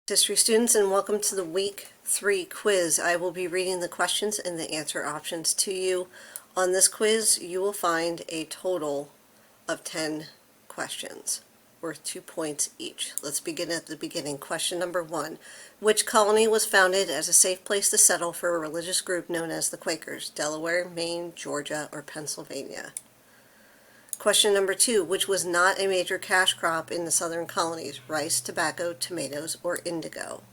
History students, and welcome to the week 3 quiz. I will be reading the questions and the answer options to you. On this quiz, you will find a total of 10 questions worth 2 points each. Let's begin at the beginning. Question number 1. Which colony was founded as a safe place to settle for a religious group known as the Quakers? Delaware, Maine, Georgia, or Pennsylvania? Question number 2, which was not a major cash crop in the southern colonies? Rice, tobacco, tomatoes, or indigo?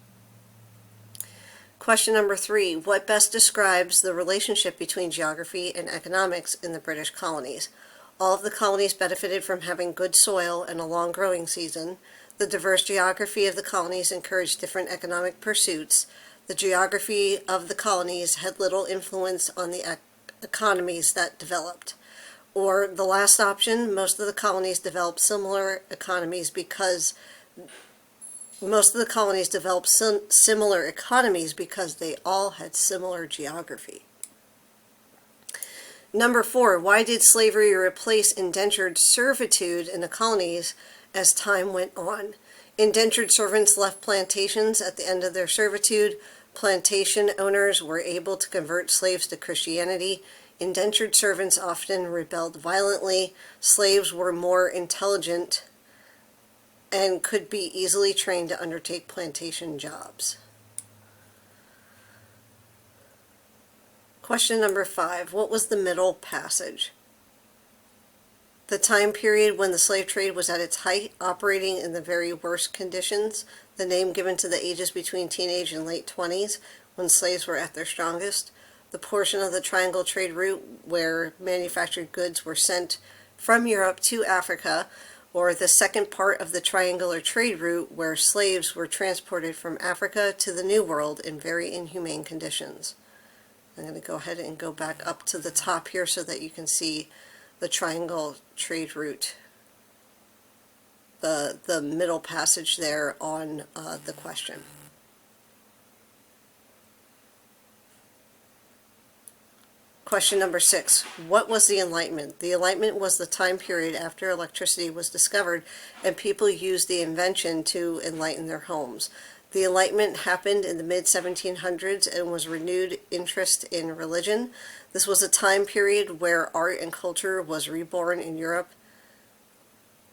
Question number 3, what best describes the relationship between geography and economics in the British colonies? All of the colonies benefited from having good soil and a long growing season. The diverse geography of the colonies encouraged different economic pursuits. The geography of the colonies had little influence on the economies that developed. Or the last option, most of the colonies developed similar economies because they all had similar geography. Number 4, why did slavery replace indentured servitude in the colonies as time went on? Indentured servants left plantations at the end of their servitude. Plantation owners were able to convert slaves to Christianity. Indentured servants often rebelled violently. Slaves were more intelligent and could be easily trained to undertake plantation jobs. Question number 5. What was the Middle Passage? The time period when the slave trade was at its height, operating in the very worst conditions, the name given to the ages between teenage and late 20s, when slaves were at their strongest. The portion of the triangle trade route where manufactured goods were sent from Europe to Africa, or the second part of the triangular trade route where slaves were transported from Africa to the New World in very inhumane conditions. I'm going to go ahead and go back up to the top here so that you can see the triangle trade route, the middle passage there on the question. Question number 6. What was the Enlightenment? The Enlightenment was the time period after electricity was discovered and people used the invention to enlighten their homes. The Enlightenment happened in the mid-1700s and was renewed interest in religion. This was a time period where art and culture was reborn in Europe.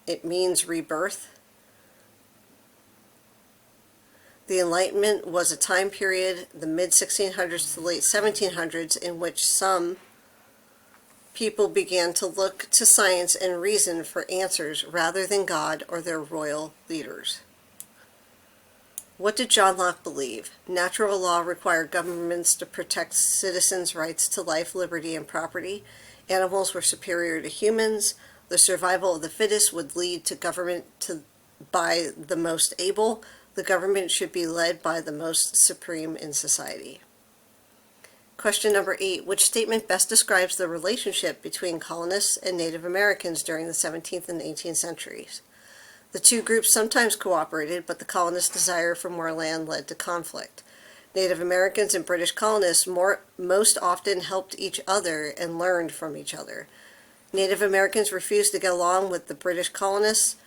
It means rebirth. The Enlightenment was a time period, the mid-1600s to late 1700s, in which some people began to look to science and reason for answers rather than God or their royal leaders. What did John Locke believe? Natural law required governments to protect citizens' rights to life, liberty, and property. Animals were superior to humans. The survival of the fittest would lead to government by the most able. The government should be led by the most supreme in society. Question number 8. Which statement best describes the relationship between colonists and Native Americans during the 17th and 18th centuries? The two groups sometimes cooperated, but the colonists' desire for more land led to conflict. Native Americans and British colonists most often helped each other and learned from each other. Native Americans refused to get along with the British colonists,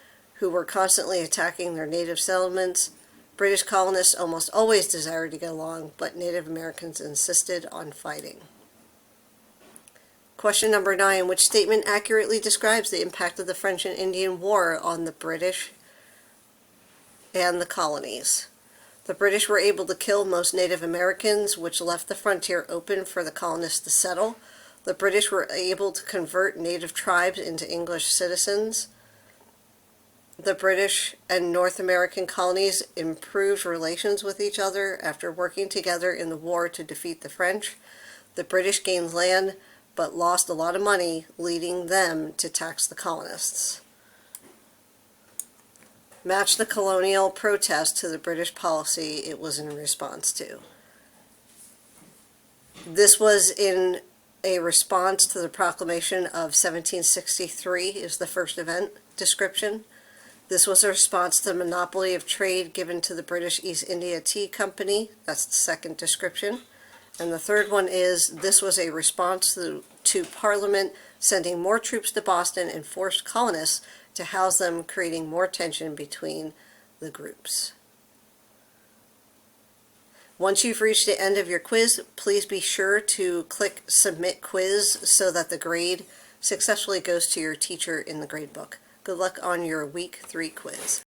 who were constantly attacking their native settlements. British colonists almost always desired to get along, but Native Americans insisted on fighting. Question number 9. Which statement accurately describes the impact of the French and Indian War on the British and the colonies? The British were able to kill most Native Americans, which left the frontier open for the colonists to settle. The British were able to convert native tribes into English citizens. The British and North American colonies improved relations with each other after working together in the war to defeat the French. The British gained land but lost a lot of money, leading them to tax the colonists. Match the colonial protest to the British policy it was in response to. This was in a response to the proclamation of 1763 is the first event description. This was a response to the monopoly of trade given to the British East India Tea Company. That's the second description. And the third one is, this was a response to Parliament sending more troops to Boston and forced colonists to house them, creating more tension between the groups. Once you've reached the end of your quiz, please be sure to click Submit Quiz so that the grade successfully goes to your teacher in the grade book. Good luck on your week 3 quiz.